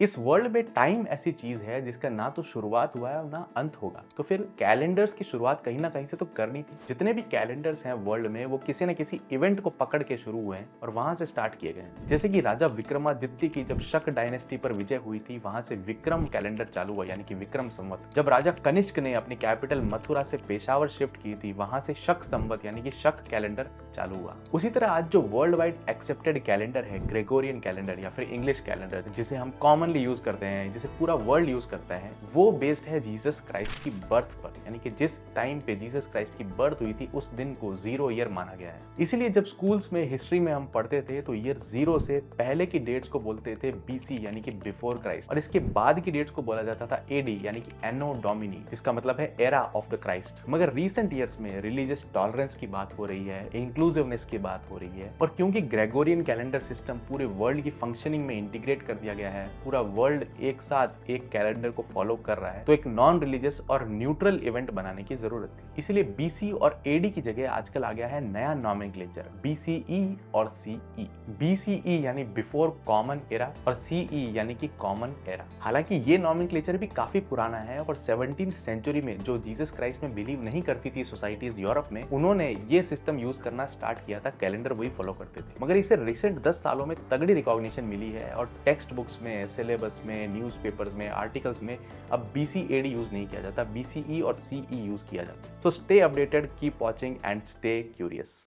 इस वर्ल्ड में टाइम ऐसी चीज है जिसका ना तो शुरुआत हुआ है और ना अंत होगा। तो फिर कैलेंडर्स की शुरुआत कहीं ना कहीं से तो करनी थी। जितने भी कैलेंडर्स हैं वर्ल्ड में वो किसी न किसी इवेंट को पकड़ के शुरू हुए हैं और वहां से स्टार्ट किए गए हैं। जैसे कि राजा विक्रमादित्य की जब शक डायनेस्टी पर विजय हुई थी, वहां से विक्रम कैलेंडर चालू हुआ, यानी कि विक्रम संवत। जब राजा कनिष्क ने अपनी कैपिटल मथुरा से पेशावर शिफ्ट की थी, वहां से शक संवत यानी कि शक कैलेंडर चालू हुआ। उसी तरह आज जो वर्ल्ड वाइड एक्सेप्टेड कैलेंडर है, ग्रेगोरियन कैलेंडर या फिर इंग्लिश कैलेंडर, जिसे हम कॉमनली यूज करते हैं, जिसे पूरा वर्ल्ड यूज करता है, वो बेस्ड है जीसस क्राइस्ट की बर्थ पर। यानी कि जिस टाइम पे जीसस क्राइस्ट की बर्थ हुई थी उस दिन को 0 ईयर माना गया है। इसीलिए जब स्कूल्स में हिस्ट्री में हम पढ़ते थे तो ईयर 0 से पहले की डेट्स को बोलते थे बीसी यानी कि बिफोर क्राइस्ट, और इसके बाद की डेट्स को बोला जाता था एडी यानी कि एनो डोमिनी, जिसका मतलब है एरा ऑफ द क्राइस्ट। मगर रीसेंट ईयर्स में रिलीजियस टॉलरेंस की बात हो रही है, इंक्लूसिवनेस की बात हो रही है, और क्योंकि ग्रेगोरियन कैलेंडर सिस्टम पूरे वर्ल्ड की फंक्शनिंग में इंटीग्रेट कर दिया गया है, पूरा वर्ल्ड एक साथ एक कैलेंडर को फॉलो कर रहा है, तो एक नॉन रिलीजियस और न्यूट्रल इवेंट बनाने की जरूरत थी। इसीलिए बीसी और एडी की जगह आजकल आ गया है नया नॉमेनक्लेचर, बीसीई और सीई। बीसीई यानी बिफोर कॉमन एरा और सीई यानी कि कॉमन एरा। हालांकि ये नॉमेनक्लेचर भी काफी पुराना है और 17th सेंचुरी में जो जीसस क्राइस्ट में बिलीव नहीं करती थी सोसाइटीज यूरोप में, उन्होंने ये सिस्टम यूज करना स्टार्ट किया था, कैलेंडर वही फॉलो करते थे। मगर इसे रिसेंट 10 सालों में तगड़ी रिकॉग्निशन मिली है और टेक्स्ट बुक्स में, सिलेबस में, न्यूज़पेपर्स में, आर्टिकल्स में अब बीसी एडी यूज नहीं किया जाता, बीसीई और सीई यूज किया जाता है। So stay updated, keep watching and stay curious.